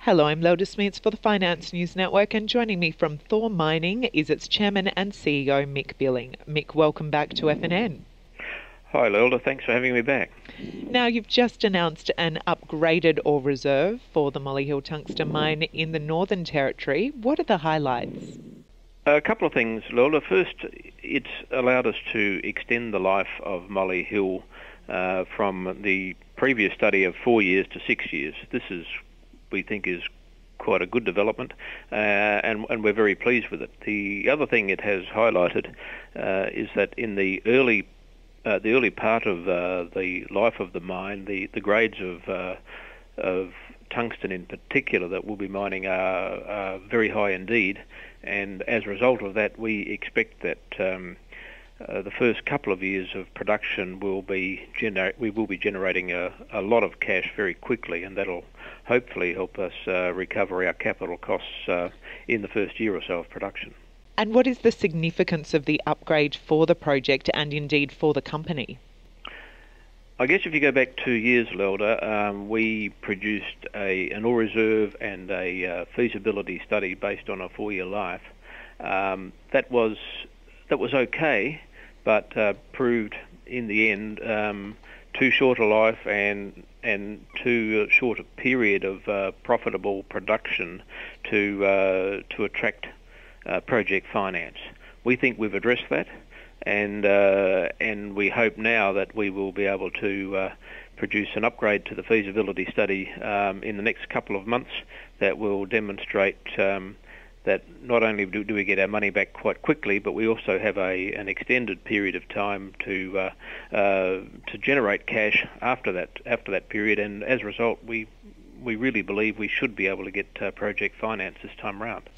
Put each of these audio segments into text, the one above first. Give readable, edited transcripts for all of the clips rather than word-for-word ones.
Hello, I'm Loda Smits for the Finance News Network, and joining me from Thor Mining is its Chairman and CEO Mick Billing. Mick, welcome back to FNN. Hi Lilda, thanks for having me back. Now, you've just announced an upgraded ore reserve for the Molyhil Tungsten Mine in the Northern Territory. What are the highlights? A couple of things, Lilda. First, it's allowed us to extend the life of Molyhil from the previous study of 4 years to 6 years. We think, is quite a good development, and we're very pleased with it. The other thing it has highlighted is that in the early part of the life of the mine, the grades of tungsten in particular that we'll be mining are very high indeed, and as a result of that, we expect that the first couple of years of production we will be generating a lot of cash very quickly, and that'll hopefully help us recover our capital costs in the first year or so of production. And what is the significance of the upgrade for the project and indeed for the company? I guess if you go back 2 years, Lelda, we produced an ore reserve and a feasibility study based on a 4-year life. That was okay, but proved in the end too short a life and too short a period of profitable production to attract project finance. We think we've addressed that, and we hope now that we will be able to produce an upgrade to the feasibility study in the next couple of months that will demonstrate that not only do we get our money back quite quickly, but we also have an extended period of time to generate cash after that period, and as a result, we really believe we should be able to get project finance this time around.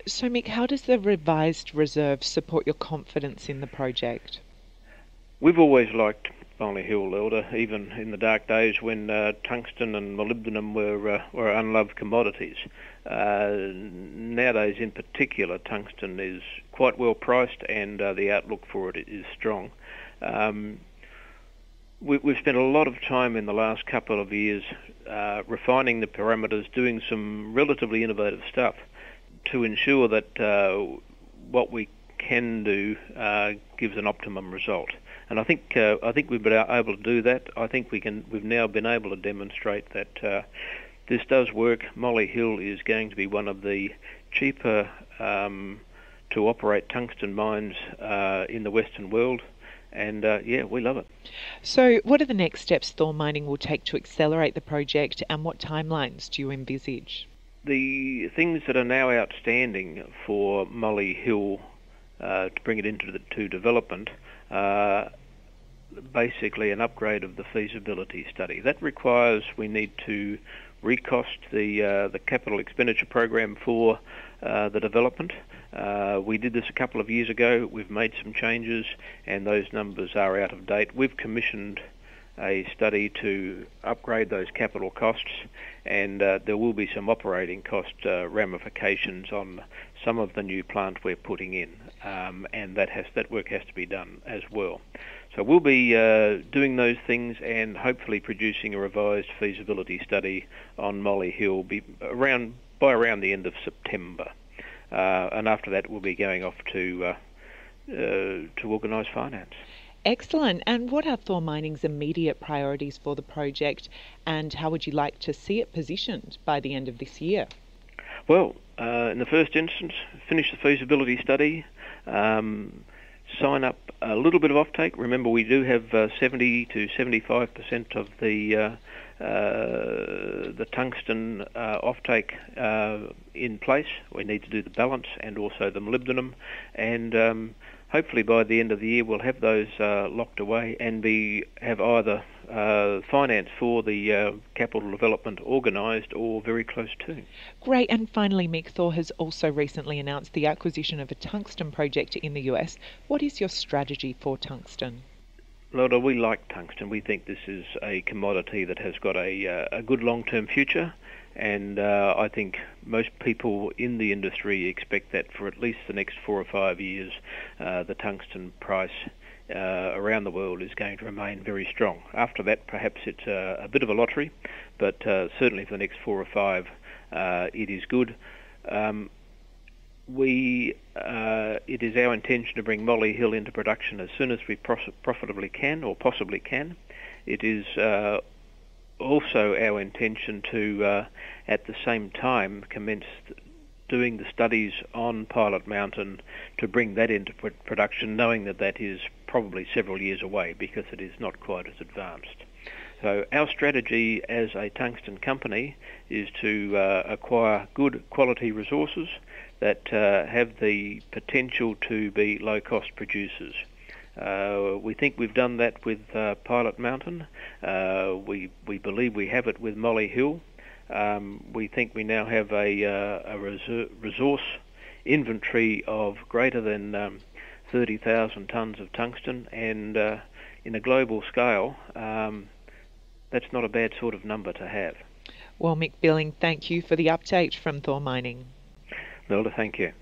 So, Mick, how does the revised reserve support your confidence in the project? We've always liked Molyhil, Lilda, even in the dark days when tungsten and molybdenum were unloved commodities. Nowadays, in particular, tungsten is quite well priced, and the outlook for it is strong. We've spent a lot of time in the last couple of years refining the parameters, doing some relatively innovative stuff to ensure that what we can do gives an optimum result. And I think we've been able to do that. I think we've now been able to demonstrate that this does work. Molyhil is going to be one of the cheaper to operate tungsten mines in the Western world. And we love it. So what are the next steps Thor Mining will take to accelerate the project, and what timelines do you envisage? The things that are now outstanding for Molyhil to bring it into development are basically an upgrade of the feasibility study. That requires we need to recost the capital expenditure program for the development. We did this a couple of years ago. We've made some changes, and those numbers are out of date. We've commissioned a study to upgrade those capital costs, and there will be some operating cost ramifications on some of the new plant we're putting in, and that work has to be done as well. So we'll be doing those things and hopefully producing a revised feasibility study on Molyhil by around the end of September, and after that we'll be going off to organise finance. Excellent. And what are Thor Mining's immediate priorities for the project, and how would you like to see it positioned by the end of this year? Well, in the first instance, finish the feasibility study, sign up a little bit of offtake. Remember, we do have 70 to 75% of the tungsten offtake in place. We need to do the balance and also the molybdenum, and hopefully by the end of the year we'll have those locked away and have either finance for the capital development organised or very close to. Great. And finally, Mick, Thor has also recently announced the acquisition of a tungsten project in the US. What is your strategy for tungsten? Loda, we like tungsten. We think this is a commodity that has got a good long-term future, and I think most people in the industry expect that for at least the next 4 or 5 years the tungsten price around the world is going to remain very strong. After that, perhaps it's a bit of a lottery, but certainly for the next 4 or 5 it is good. It is our intention to bring Molyhil into production as soon as we profitably can, or possibly can. It is also our intention to, at the same time, commence doing the studies on Pilot Mountain to bring that into production, knowing that that is probably several years away because it is not quite as advanced. So our strategy as a tungsten company is to acquire good quality resources that have the potential to be low-cost producers. We think we've done that with Pilot Mountain. We believe we have it with Molyhil. We think we now have a resource inventory of greater than 30,000 tonnes of tungsten, and in a global scale, that's not a bad sort of number to have. Well, Mick Billing, thank you for the update from Thor Mining. Melda, thank you.